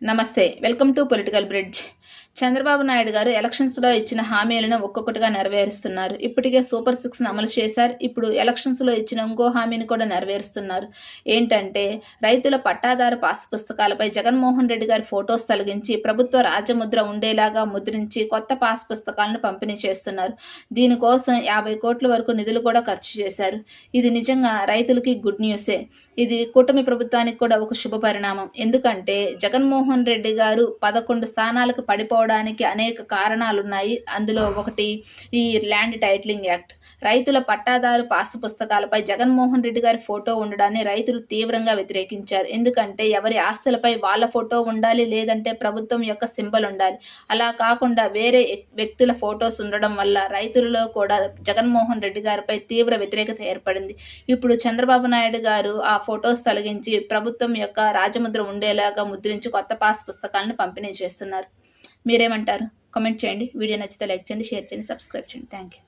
నమస్తే. Welcome to political bridge. Chandrababu Naidu గారు ఎలక్షన్స్‌లో ఇచ్చిన హామీలను ఒక్కొక్కటిగా నెరవేరుస్తున్నారు. ఇప్పటికే సూపర్ సిక్స్‌ని అమలు చేశారు. ఇప్పుడు ఎలక్షన్స్‌లో ఇచ్చిన ఇంకో హామీని కూడా నెరవేరుస్తున్నారు. ఏంటంటే రైతుల పట్టాదారు పాస్ పుస్తకాలపై జగన్మోహన్ రెడ్డి గారి ఫోటోస్ తొలగించి ప్రభుత్వ రాజముద్ర ఉండేలాగా ముద్రించి కొత్త పాస్ పుస్తకాలను పంపిణీ చేస్తున్నారు. దీనికోసం 50 కోట్ల వరకు నిధులు కూడా ఖర్చు చేశారు. ఇది నిజంగా రైతులకి గుడ్ న్యూసే. ఇది కూటమి ప్రభుత్వానికి కూడా ఒక శుభ పరిణామం. ఎందుకంటే జగన్మోహన్ రెడ్డి గారు 11 స్థానాలకు పడిపోవడానికి అనేక కారణాలున్నాయి. అందులో ఒకటి ఈ ల్యాండ్ టైటిలింగ్ యాక్ట్. రైతుల పట్టాదారు పాసు పుస్తకాలపై జగన్మోహన్ రెడ్డి గారి ఫోటో ఉండడాన్ని రైతులు తీవ్రంగా వ్యతిరేకించారు. ఎందుకంటే ఎవరి ఆస్తులపై వాళ్ళ ఫోటో ఉండాలి, లేదంటే ప్రభుత్వం యొక్క సింబల్ ఉండాలి. అలా కాకుండా వేరే వ్యక్తుల ఫోటోస్ ఉండడం వల్ల రైతులలో కూడా జగన్మోహన్ రెడ్డి గారిపై తీవ్ర వ్యతిరేకత ఏర్పడింది. ఇప్పుడు చంద్రబాబు నాయుడు గారు ఆ ఫోటోస్ తొలగించి ప్రభుత్వం యొక్క రాజముద్ర ఉండేలాగా ముద్రించి కొత్త పాస్ పుస్తకాలను పంపిణీ చేస్తున్నారు. మీరేమంటారు? కామెంట్ చేయండి. వీడియో నచ్చితే లైక్ చేయండి, షేర్ చేయండి, సబ్స్క్రైబ్ చేయండి. Thank you.